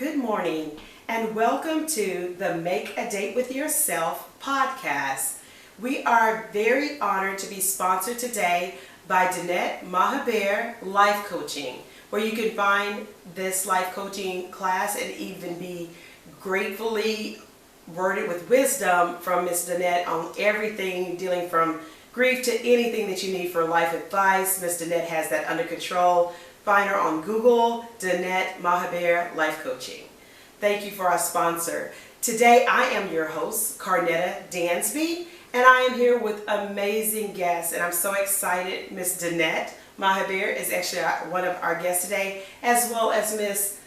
Good morning, and welcome to the Make a Date with Yourself podcast. We are very honored to be sponsored today by Danette Mahabeer Life Coaching, where you can find this life coaching class and even be gratefully worded with wisdom from Miss Danette on everything dealing from grief to anything that you need for life advice. Miss Danette has that under control. Find her on Google, Danette Mahabeer Life Coaching. Thank you for our sponsor. Today I am your host, Carnetta Dansby, and I am here with amazing guests, and I'm so excited. Miss Danette Mahabeer is actually one of our guests today, as well as Miss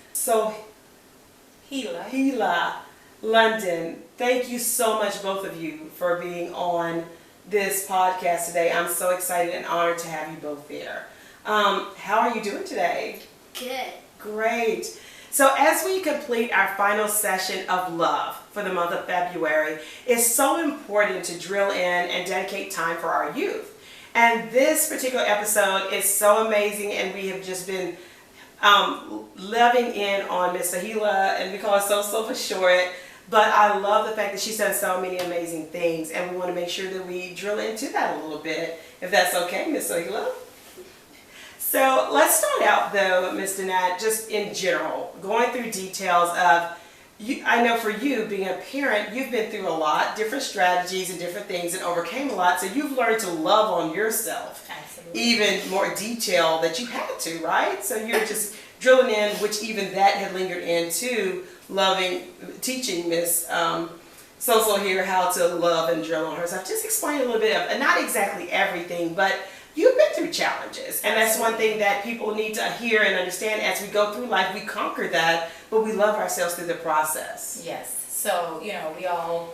Hila London. Thank you so much, both of you, for being on this podcast today. I'm so excited and honored to have you both there. How are you doing today? Good. Great. So as we complete our final session of love for the month of February, it's so important to drill in and dedicate time for our youth. And this particular episode is so amazing, and we have just been loving in on Miss Hila, and we call her So for short. But I love the fact that she's done so many amazing things, and we want to make sure that we drill into that a little bit, if that's okay, Miss Hila. So let's start out though, Ms. Danette, just in general, going through details of, I know for you being a parent, you've been through a lot, different strategies and different things, and overcame a lot, so you've learned to love on yourself. Absolutely. Even more detail that you had to, right? So you're just drilling in, which even that had lingered into teaching Miss So here how to love and drill on herself. Just explain a little bit of, not exactly everything, but you've been through challenges, and that's one thing that people need to hear and understand. As we go through life, we conquer that, but we love ourselves through the process. Yes. So, we all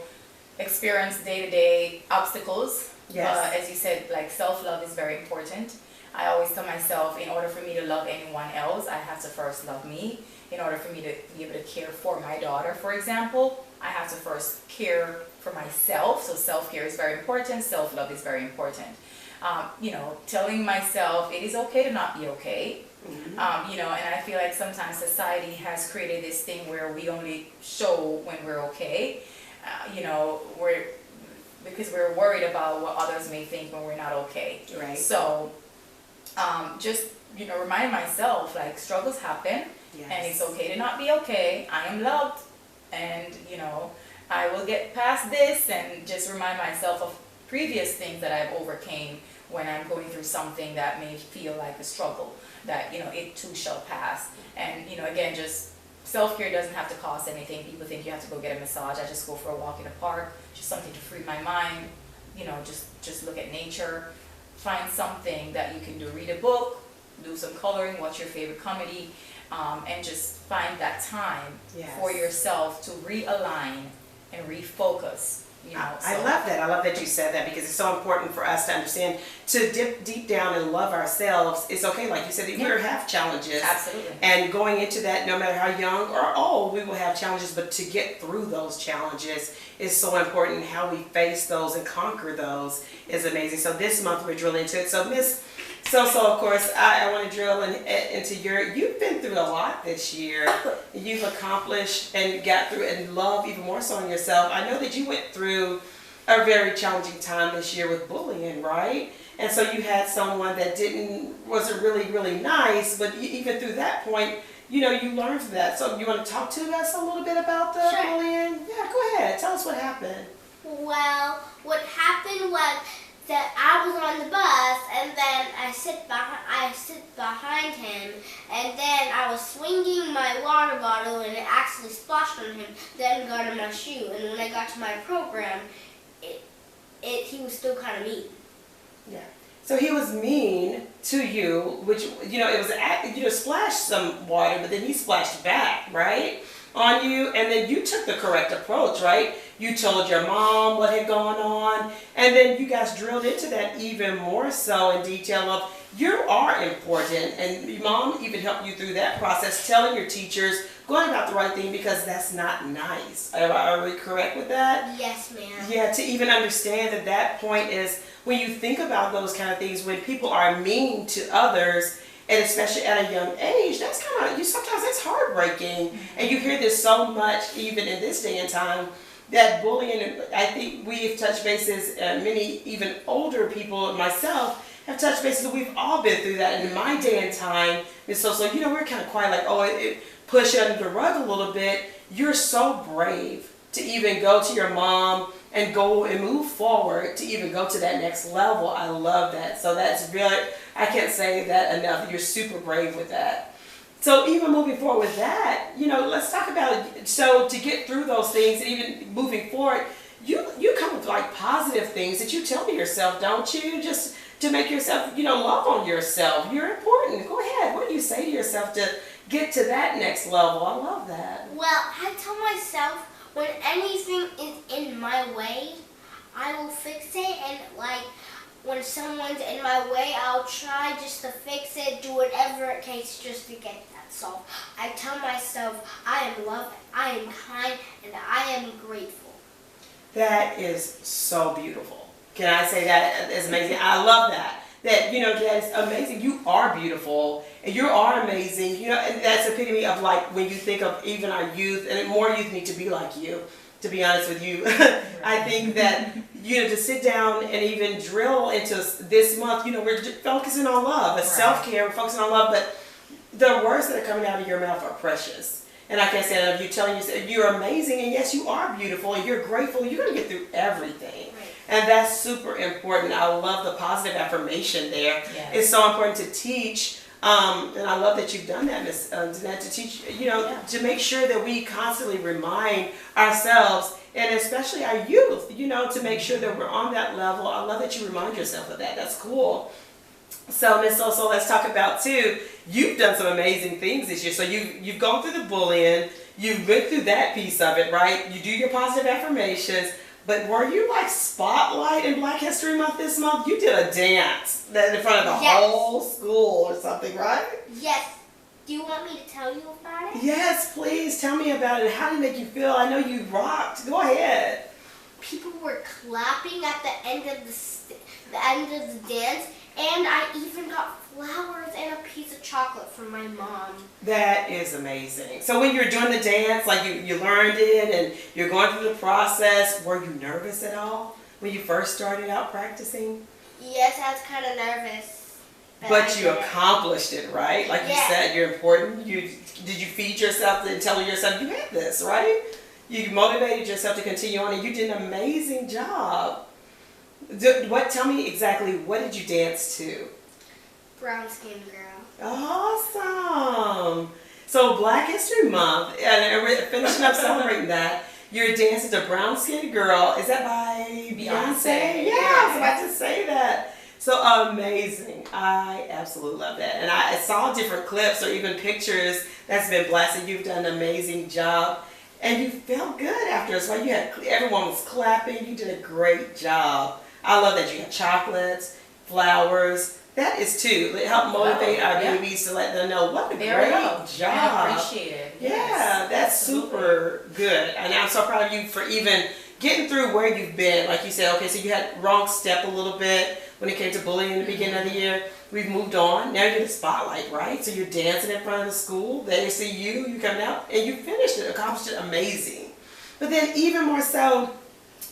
experience day-to-day obstacles. Yes. As you said, like self-love is very important. I always tell myself, in order for me to love anyone else, I have to first love me. In order for me to be able to care for my daughter, for example, I have to first care for myself. So self-care is very important. Self-love is very important. Telling myself it is okay to not be okay. Mm-hmm. And I feel like sometimes society has created this thing where we only show when we're okay, because we're worried about what others may think when we're not okay. Right. So, just, reminding myself, like, struggles happen. Yes. And it's okay to not be okay. I am loved, and, I will get past this, and just remind myself of previous things that I've overcame when I'm going through something that may feel like a struggle, that, it too shall pass. And, again, just self-care doesn't have to cost anything. People think you have to go get a massage. I just go for a walk in the park, just something to free my mind, just look at nature, find something that you can do, read a book, do some coloring, watch your favorite comedy, and just find that time for yourself to realign and refocus. I love that. I love that you said that, because it's so important for us to understand, to dip deep down and love ourselves. It's okay, like you said, we will have challenges. Absolutely. And going into that, no matter how young or old, we will have challenges, but to get through those challenges is so important. How we face those and conquer those is amazing. So this month we're drilling into it. So Miss So of course, I want to drill into you've been through a lot this year. You've accomplished and got through and love even more so on yourself. I know that you went through a very challenging time this year with bullying, right? And so you had someone that wasn't really, really nice, but even through that point, you learned from that. So you want to talk to us a little bit about the bullying? Yeah, go ahead. Tell us what happened. Well, what happened was that I was on the bus, and then I sit behind him, and then I was swinging my water bottle, and it actually splashed on him, then got in my shoe. And when I got to my program, he was still kind of mean. Yeah. So he was mean to you, which it was splashed some water, but then he splashed back, right, on you, and then you took the correct approach, right? You told your mom what had gone on, and then you guys drilled into that even more so in detail of you are important, and your mom even helped you through that process, telling your teachers, going about the right thing, because that's not nice. Are we correct with that? Yes, ma'am. Yeah, to even understand that point is when you think about those kind of things, when people are mean to others, and especially at a young age, that's kind of, sometimes that's heartbreaking. And you hear this so much, even in this day and time, that bullying, I think we've touched bases, many even older people, myself, have touched bases, we've all been through that. And in my day and time, it's so, we're kind of quiet, like, oh, it push it under the rug a little bit. You're so brave to even go to your mom and go and move forward to even go to that next level. I love that. So that's really, I can't say that enough. You're super brave with that. So even moving forward with that, let's talk about, so to get through those things and even moving forward, you come with like positive things that you tell to yourself, don't you? Just to make yourself, love on yourself. You're important. Go ahead. What do you say to yourself to get to that next level? I love that. Well, I tell myself when anything is in my way, I will fix it, and like when someone's in my way, I'll try just to fix it, do whatever it takes just to get that solved. I tell myself I am loved, I am kind, and I am grateful. That is so beautiful. Can I say that is amazing? I love that. That, that is amazing. You are beautiful and you are amazing. And that's the epitome of like when you think of even our youth, and more youth need to be like you, to be honest with you. I think that, to sit down and even drill into this month, we're focusing on love, self-care, we're focusing on love, but the words that are coming out of your mouth are precious. And like I said, if you're telling yourself you're amazing, and yes, you are beautiful, and you're grateful, you're going to get through everything. Right. And that's super important. I love the positive affirmation there. Yes. It's so important to teach, and I love that you've done that, Ms. Danette, to teach, to make sure that we constantly remind ourselves, and especially our youth, to make sure that we're on that level. I love that you remind yourself of that. That's cool. So, Ms. Soso, let's talk about, too, you've done some amazing things this year. So you've gone through the bullying, you went through that piece of it, right? You do your positive affirmations, but were you like spotlight in Black History Month this month? You did a dance in front of the whole school or something, right? Yes. Do you want me to tell you about it? Yes, please. Tell me about it. How did it make you feel? I know you rocked. Go ahead. People were clapping at the end of the dance. And I even got flowers and a piece of chocolate from my mom. That is amazing. So when you were doing the dance, like you learned it and you're going through the process, were you nervous at all when you first started out practicing? Yes, I was kind of nervous. But you accomplished it, right? Like you said, you're important. Did you feed yourself and tell yourself you had this, right? You motivated yourself to continue on, and you did an amazing job. Tell me exactly, what did you dance to? Brown Skin Girl. Awesome. So Black History Month, and we're finishing up celebrating that. You're dancing to Brown Skin Girl. Is that by Beyonce? Yeah, I was about to say that. So amazing. I absolutely love that. And I saw different clips or even pictures that's been blasted. You've done an amazing job. And you felt good after us. Well, everyone was clapping. You did a great job. I love that you had chocolates, flowers. That is too. It helped motivate our babies to let them know what a great job. I appreciate it. Yeah, that's super good. And I'm so proud of you for even getting through where you've been. Like you said, okay, so you had wrong step a little bit when it came to bullying in the beginning of the year. We've moved on. Now you're the spotlight, right? So you're dancing in front of the school. They see you coming out, and you finished it, accomplished it amazing. But then even more so,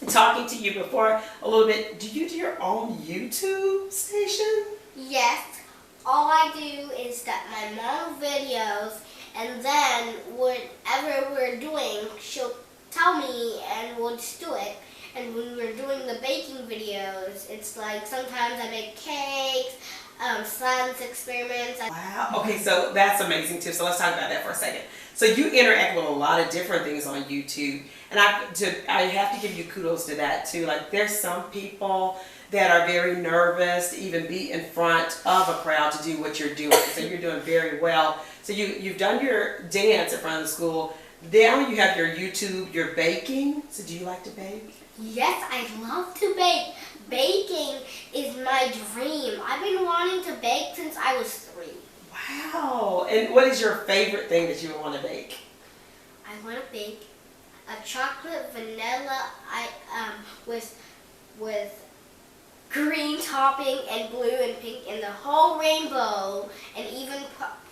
talking to you before a little bit, do you do your own YouTube station? Yes. All I do is that my mom videos, and then whatever we're doing, she'll tell me and we'll just do it. And when we're doing the baking videos, it's like sometimes I make cakes, science experiments. Wow. Okay, so that's amazing too. So let's talk about that for a second. So you interact with a lot of different things on YouTube, and I have to give you kudos to that too. Like there's some people that are very nervous to even be in front of a crowd to do what you're doing. So you're doing very well. So you've done your dance in front of the school. Now you have your YouTube, your baking. So do you like to bake? Yes, I love to bake. Baking is my dream. I've been wanting to bake since I was 3. Wow. And what is your favorite thing that you would want to bake? I want to bake a chocolate vanilla with green topping and blue and pink and the whole rainbow and even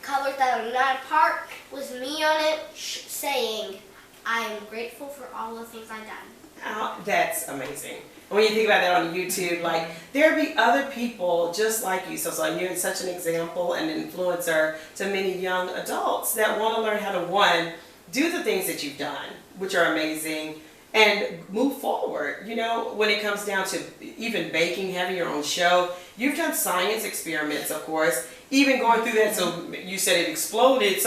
colors that are not a part with me on it saying, I am grateful for all the things I've done. Oh, that's amazing. When you think about that on YouTube, like there'll be other people just like you. So you're such an example and influencer to many young adults that want to learn how to, one, do the things that you've done, which are amazing, and move forward. You know, when it comes down to even baking, having your own show, you've done science experiments, of course, even going through that. So you said it exploded,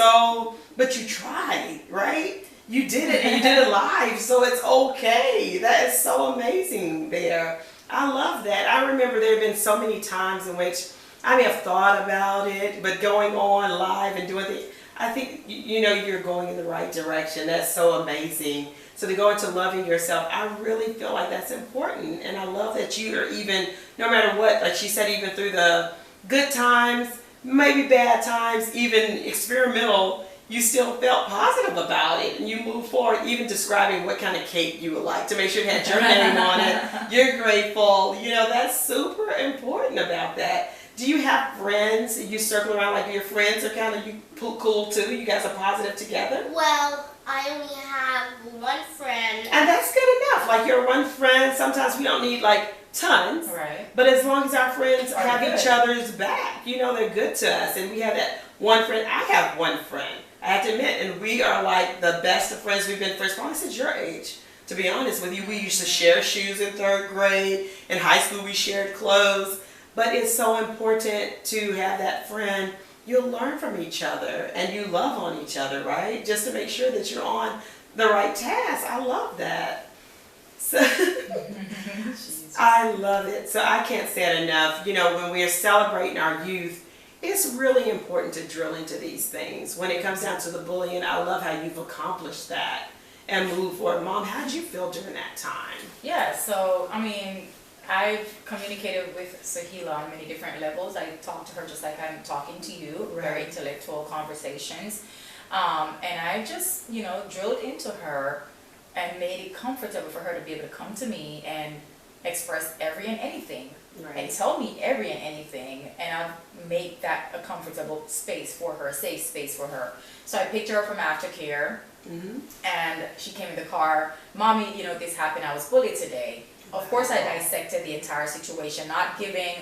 but you tried, right? You did it, and you did it live, so it's okay. That is so amazing there. I love that. I remember there have been so many times in which I may have thought about it, but going on live and doing it, I think, you know, you're going in the right direction. That's so amazing. So to go into loving yourself, I really feel like that's important. And I love that you are even, no matter what, like she said, even through the good times, maybe bad times, even experimental, you still felt positive about it and you moved forward, even describing what kind of cake you would like to make sure it had your name on it. You're grateful. You know, that's super important about that. Do you have friends? You circle around like your friends are kind of you cool too? You guys are positive together? Well, I only have one friend. And that's good enough. Like your one friend, sometimes we don't need like tons. Right. But as long as our friends have good. each other's back, you know, they're good to us. And we have that one friend. I have one friend, I have to admit, and we are like the best of friends. We've been friends for, I said, your age. To be honest with you, we used to share shoes in 3rd grade. In high school, we shared clothes. But it's so important to have that friend. You'll learn from each other and you love on each other, right? Just to make sure that you're on the right task. I love that. So I love it. So I can't say it enough. You know, when we're celebrating our youth, it's really important to drill into these things. When it comes down to the bullying, I love how you've accomplished that and moved forward. Mom, how did you feel during that time? Yeah, so, I mean, I've communicated with Sahila on many different levels. I talk to her just like I'm talking to you, Right. Very intellectual conversations. And I just, you know, drilled into her and made it comfortable for her to be able to come to me and express every and anything. Right. And tell me every and anything, and I'll make that a comfortable space for her, a safe space for her. So I picked her up from aftercare, and she came in the car. Mommy, you know, this happened. I was bullied today. Of course, I dissected the entire situation, not giving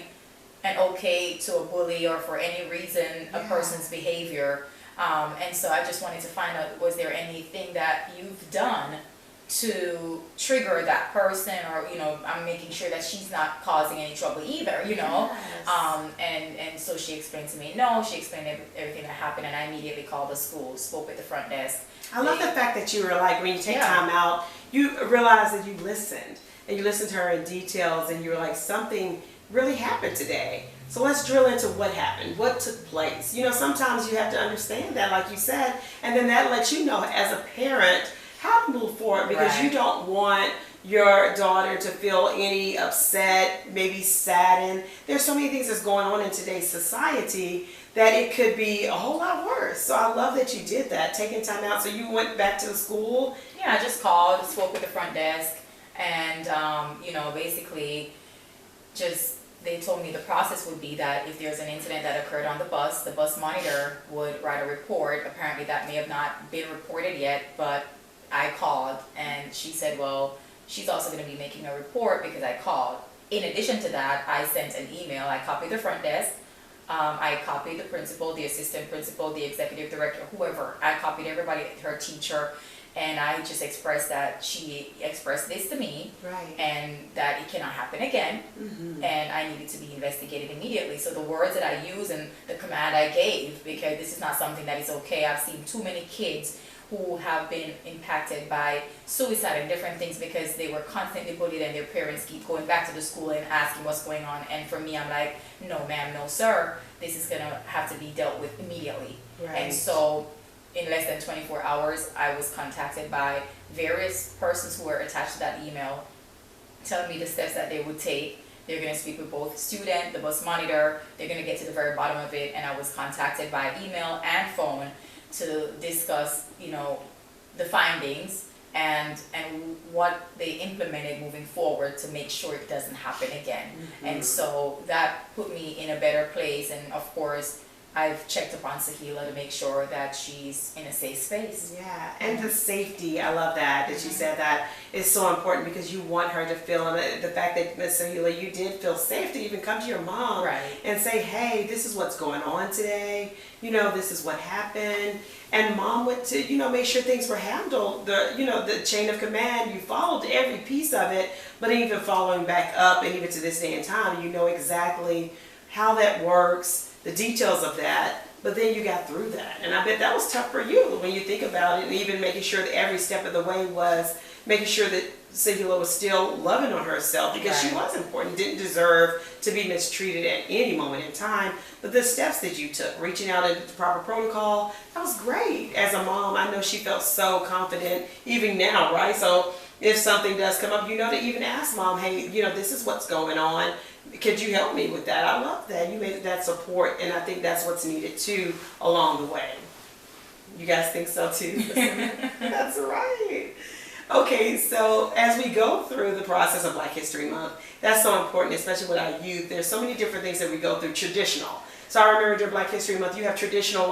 an okay to a bully or for any reason a person's behavior. And so I just wanted to find out, was there anything that you've done to trigger that person, or, you know, I'm making sure that she's not causing any trouble either, you know. Yes. And so she explained to me, no, she explained everything that happened, and I immediately called the school, spoke with the front desk. I love the fact that you were like, when you take Yeah. time out, you realize that you listened. And you listened to her in details, and you were like, something really happened today. So let's drill into what happened, what took place. You know, sometimes you have to understand that, like you said, and then that lets you know as a parent how to move forward, because Right. you don't want your daughter to feel any upset, maybe saddened. There's so many things that's going on in today's society that it could be a whole lot worse. So I love that you did that, taking time out. So you went back to the school. Yeah, I just called, spoke with the front desk, and you know, basically just they told me the process would be that if there's an incident that occurred on the bus monitor would write a report. Apparently that may have not been reported yet, but I called, and she said, well, she's also going to be making a report because I called. In addition to that, I sent an email. I copied the front desk. I copied the principal, the assistant principal, the executive director, whoever. I copied everybody, her teacher, and I just expressed that she expressed this to me, Right. and that it cannot happen again, and I needed to be investigated immediately. So the words that I use and the command I gave, because this is not something that is okay. I've seen too many kids who have been impacted by suicide and different things because they were constantly bullied and their parents keep going back to the school and asking what's going on. And for me, I'm like, no ma'am, no sir, this is gonna have to be dealt with immediately. Right. And so in less than 24 hours, I was contacted by various persons who were attached to that email, telling me the steps that they would take. They're going to speak with both student, the bus monitor. They're going to get to the very bottom of it. And I was contacted by email and phone to discuss, you know, the findings and what they implemented moving forward to make sure it doesn't happen again. And so that put me in a better place, and of course I've checked upon Sahila to make sure that she's in a safe space. Yeah, and the safety, I love that you said that is so important, because you want her to feel, and the fact that Miss Sahila, you did feel safe to even come to your mom Right. and say, hey, this is what's going on today, this is what happened. And mom went to, make sure things were handled, the chain of command, you followed every piece of it, but even following back up, and even to this day and time, you know exactly how that works, the details of that, but then you got through that. And I bet that was tough for you when you think about it, and even making sure that every step of the way was making sure that Sahila was still loving on herself, because she was important, didn't deserve to be mistreated at any moment in time. But the steps that you took, reaching out at the proper protocol, that was great. As a mom, I know she felt so confident, even now, right? So if something does come up, to even ask mom, hey, this is what's going on. Could you help me with that? I love that. You made that support, and I think that's what's needed too along the way. You guys think so too? That's right. Okay, so as we go through the process of Black History Month, that's so important, especially with our youth. There's so many different things that we go through, traditional. So I remember during Black History Month, you have traditional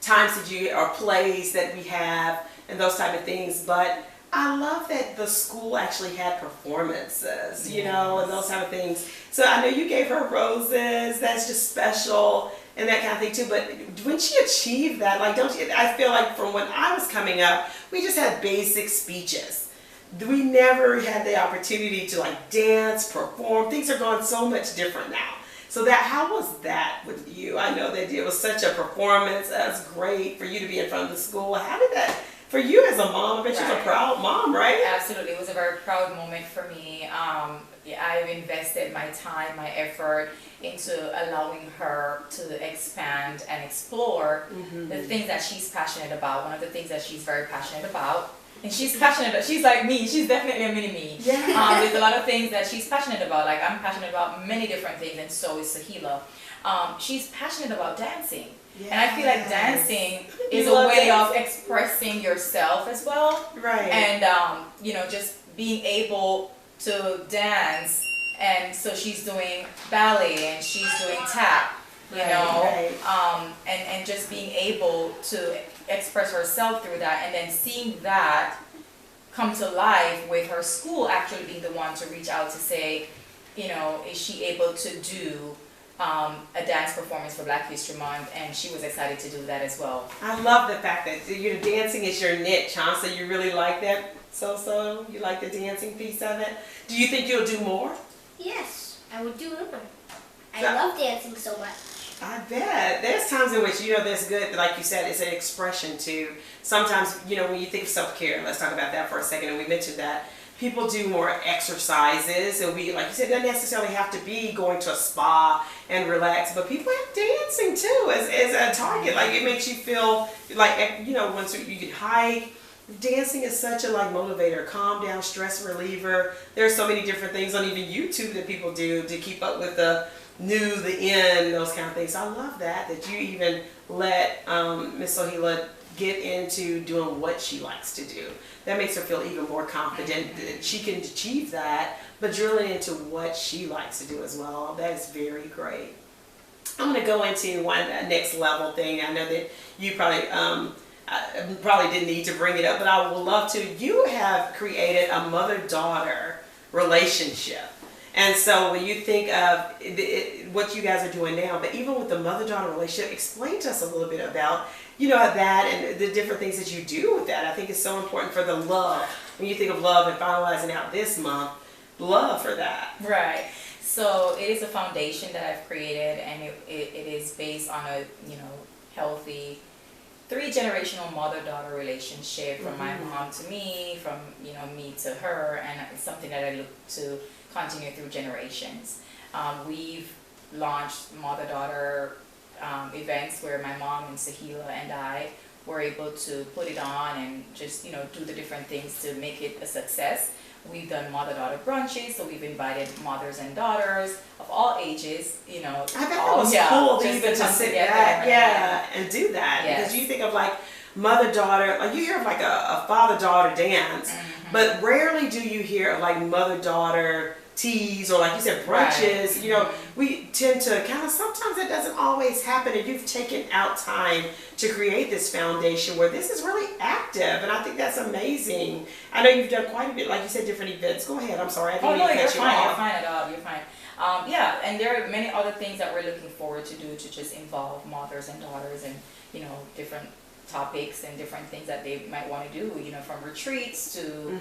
times that or plays that we have and those type of things, but I love that the school actually had performances, and those type of things. So I know you gave her roses, that's just special, and that kind of thing too, but when she achieved that, I feel like from when I was coming up, we just had basic speeches. We never had the opportunity to dance, perform. Things are going so much different now. So how was that with you? I know that it was such a performance. That's great for you to be in front of the school. How did that, for you as a mom, I bet you're a proud mom, right? Absolutely. It was a very proud moment for me. I've invested my time, my effort into allowing her to expand and explore the things that she's passionate about. One of the things that she's very passionate about, and she's like me, she's definitely a mini-me. Yeah. There's a lot of things that she's passionate about. I'm passionate about many different things, and so is Sahila. She's passionate about dancing. Yes. And I feel like dancing is a way of expressing yourself as well. Right. And, just being able to dance. And so she's doing ballet and she's doing tap, and just being able to express herself through that, and then seeing that come to life with her school actually being the one to reach out to say, is she able to do a dance performance for Black History Month, and she was excited to do that as well. I love the fact that dancing is your niche, huh? So you really like that, so you like the dancing piece of it. Do you think you'll do more? Yes, I would do more. I love dancing so much. I bet. There's times in which, there's good, like you said, it's an expression too. Sometimes, when you think of self-care, let's talk about that for a second, and we mentioned that, people do more exercises, and we, like you said, doesn't necessarily have to be going to a spa and relax, but people have dancing too as a target. It makes you feel once you can hike. Dancing is such a motivator, calm down, stress reliever. There's so many different things on even YouTube that people do to keep up with the new, the in, those kind of things. So I love that you even let Miss Sahila get into doing what she likes to do. That makes her feel even more confident that she can achieve that, but drilling into what she likes to do as well. That is very great. I'm going to go into one next level thing. I know that you probably didn't need to bring it up, but I would love to. You have created a mother-daughter relationship. And so when you think of what you guys are doing now, but even with the mother-daughter relationship, explain to us a little bit about, that and the different things that you do with that. I think it's so important for the love. When you think of love and finalizing out this month, love for that. Right. So it is a foundation that I've created, and it is based on a, healthy 3-generational mother-daughter relationship, from my mom to me, from, me to her, and it's something that I look to continue through generations. We've launched mother-daughter events where my mom and Sahila and I were able to put it on and just, do the different things to make it a success. We've done mother-daughter brunches, so we've invited mothers and daughters of all ages, I bet that was cool to even to sit back, and do that. Yes. Because you think of mother-daughter, like you hear of like a father-daughter dance, but rarely do you hear of like mother-daughter teas or like you said brunches. Right. You know, we tend to kind of, sometimes it doesn't always happen, and you've taken out time to create this foundation where this is really active, and I think that's amazing. I know you've done quite a bit, like you said, different events. Go ahead, I'm sorry, I didn't mean to cut you off. You're fine at all, you're fine. Yeah, and there are many other things that we're looking forward to do to just involve mothers and daughters and, you know, different topics and different things that they might want to do, you know, from retreats to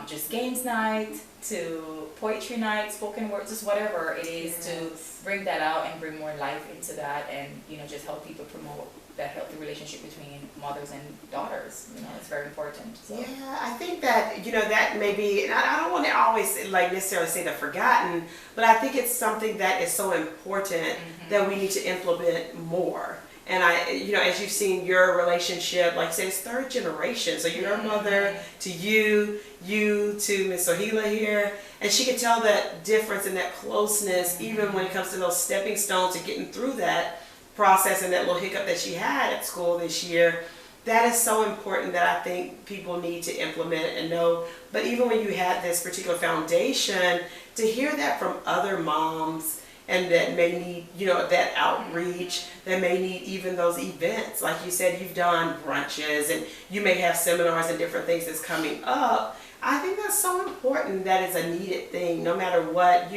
just games night to poetry night, spoken word, just whatever it is to bring that out and bring more life into that, and, you know, just help people promote that healthy relationship between mothers and daughters. You know, it's very important. So. Yeah, I think that, you know, that may be, and I don't want to always like necessarily say that forgotten, but I think it's something that is so important that we need to implement more. And I, you know, as you've seen your relationship, like you say, it's third generation. So your mother to you to Miss Ohila here, and she could tell that difference and that closeness, even when it comes to those stepping stones to getting through that process and that little hiccup that she had at school this year. That is so important that I think people need to implement and know. But even when you had this particular foundation, to hear that from other moms and that may need, you know, that outreach, that may need even those events. Like you said, you've done brunches and you may have seminars and different things that's coming up. I think that's so important. That is a needed thing, no matter what.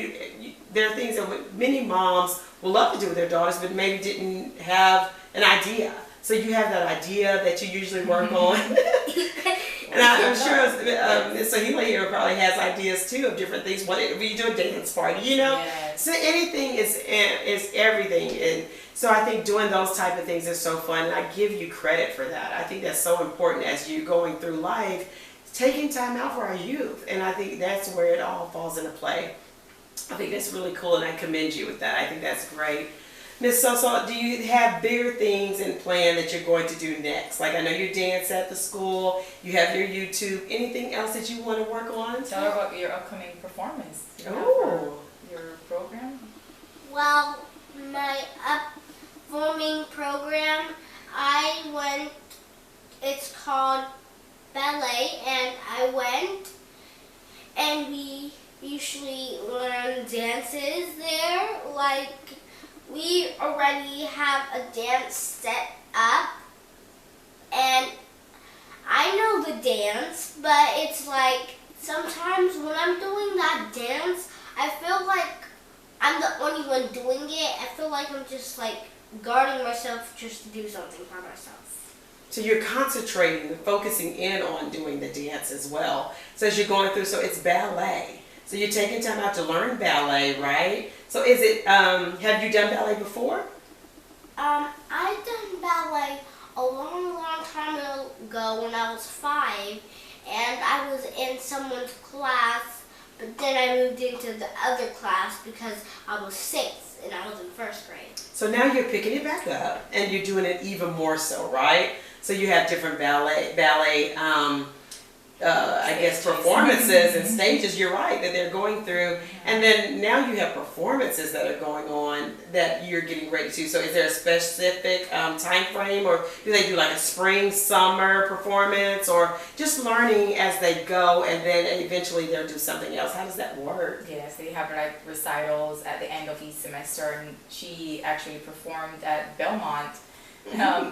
There are things that many moms will love to do with their daughters, but maybe didn't have an idea. So you have that idea that you usually work on. And I'm sure Ms. Ohila here probably has ideas too of different things. What if you do a dance party, you know? Yes. So anything is everything. And so I think doing those type of things is so fun. And I give you credit for that. I think that's so important as you're going through life, taking time out for our youth. And I think that's where it all falls into play. I think that's really cool, and I commend you with that. I think that's great. Miss Soso, do you have bigger things in plan that you're going to do next? Like I know you dance at the school, you have your YouTube. Anything else that you want to work on? Tell her about your upcoming performance. Oh, your program. Well, my upcoming program, it's called ballet, and I went, and we usually learn dances there. Like, we already have a dance set up, and I know the dance, but it's like sometimes when I'm doing that dance, I feel like I'm the only one doing it. I feel like I'm just like guarding myself just to do something for myself. so you're concentrating, focusing in on doing the dance as well. So as you're going through, so it's ballet. So you're taking time out to learn ballet, right? So is it, have you done ballet before? I've done ballet a long time ago when I was 5, and I was in someone's class, but then I moved into the other class because I was 6 and I was in 1st grade. So now you're picking it back up and you're doing it even more so, right? So you have different ballet, I guess performances and stages, you're right, that they're going through. And then now you have performances that are going on that you're getting ready to. So is there a specific time frame, or do they do like a spring, summer performance, or just learning as they go and then eventually they'll do something else? How does that work? Yes, they have like recitals at the end of each semester, and she actually performed at Belmont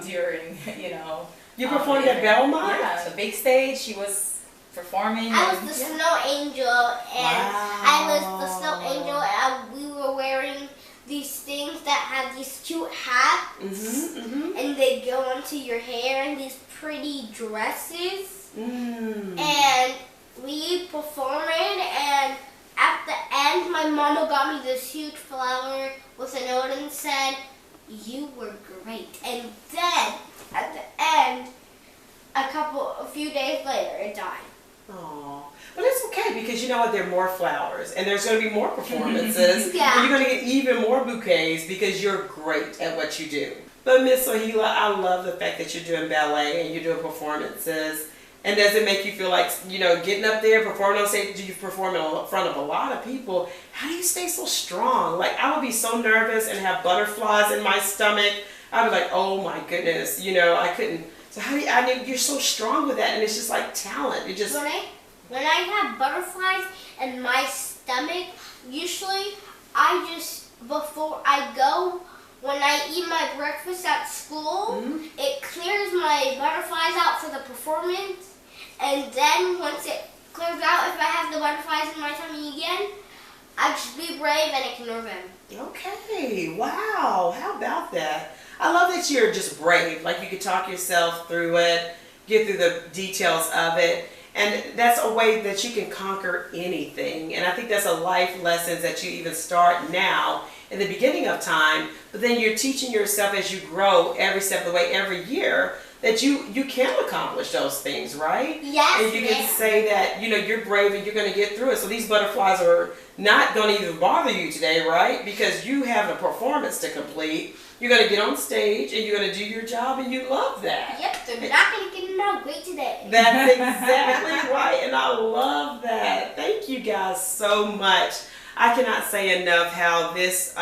during, you know. You performed at Belmont? Yeah, the big stage. She was performing. I was the snow angel, and I was the snow angel, and we were wearing these things that have these cute hats, and they go onto your hair, and these pretty dresses, and we performed, and at the end, my mama got me this huge flower with a note and said, "You were great." And then, at the end, a few days later, it died. Oh, but it's okay, because you know what? There are more flowers, and there's going to be more performances. Yeah. And you're going to get even more bouquets because you're great at what you do. But Miss Ohila, I love the fact that you're doing ballet and you're doing performances. And does it make you feel like, you know, getting up there, performing on stage, you perform in front of a lot of people? How do you stay so strong? Like, I would be so nervous and have butterflies in my stomach. I'd be like, oh my goodness, you know, I couldn't So how do you, I mean, you're so strong with that, and it's just like talent. It just When I have butterflies in my stomach, usually before I go, when I eat my breakfast at school, it clears my butterflies out for the performance. And then once it clears out, if I have the butterflies in my tummy again, I just be brave and ignore them. Okay, wow, how about that? I love that you're just brave, like you could talk yourself through it, get through the details of it, and that's a way that you can conquer anything. And I think that's a life lesson that you even start now in the beginning of time, but then you're teaching yourself as you grow every step of the way, every year, that you can accomplish those things, right? Yes, and you can say that, you know, you're brave and you're going to get through it. So these butterflies are not going to even bother you today, right? Because you have a performance to complete. You're going to get on stage and you're going to do your job, and you love that. Yep, they're not going to get enough weight today. That's exactly right, and I love that. Thank you guys so much. I cannot say enough how this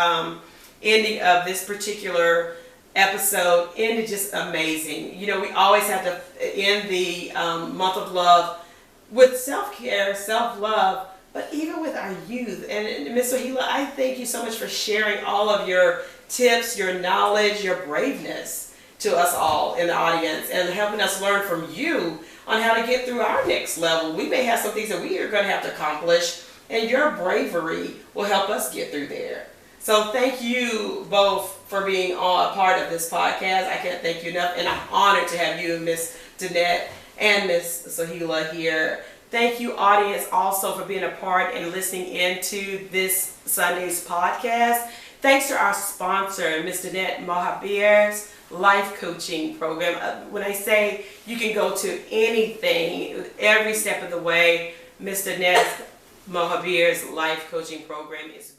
ending of this particular episode ended just amazing. You know, we always have to end the month of love with self-care, self-love, but even with our youth. And Ms. Soheila, I thank you so much for sharing all of your tips, your knowledge, your braveness to us all in the audience, and helping us learn from you on how to get through our next level. We may have some things that we are going to have to accomplish, and your bravery will help us get through there. So thank you both for being a part of this podcast. I can't thank you enough, and I'm honored to have you, Miss Danette and Miss Soheila here. Thank you, audience, also for being a part and listening into this Sunday's podcast. Thanks to our sponsor, Ms. Danette Mahabeer's life coaching program. When I say you can go to anything, every step of the way, Ms. Danette Mahabeer's life coaching program is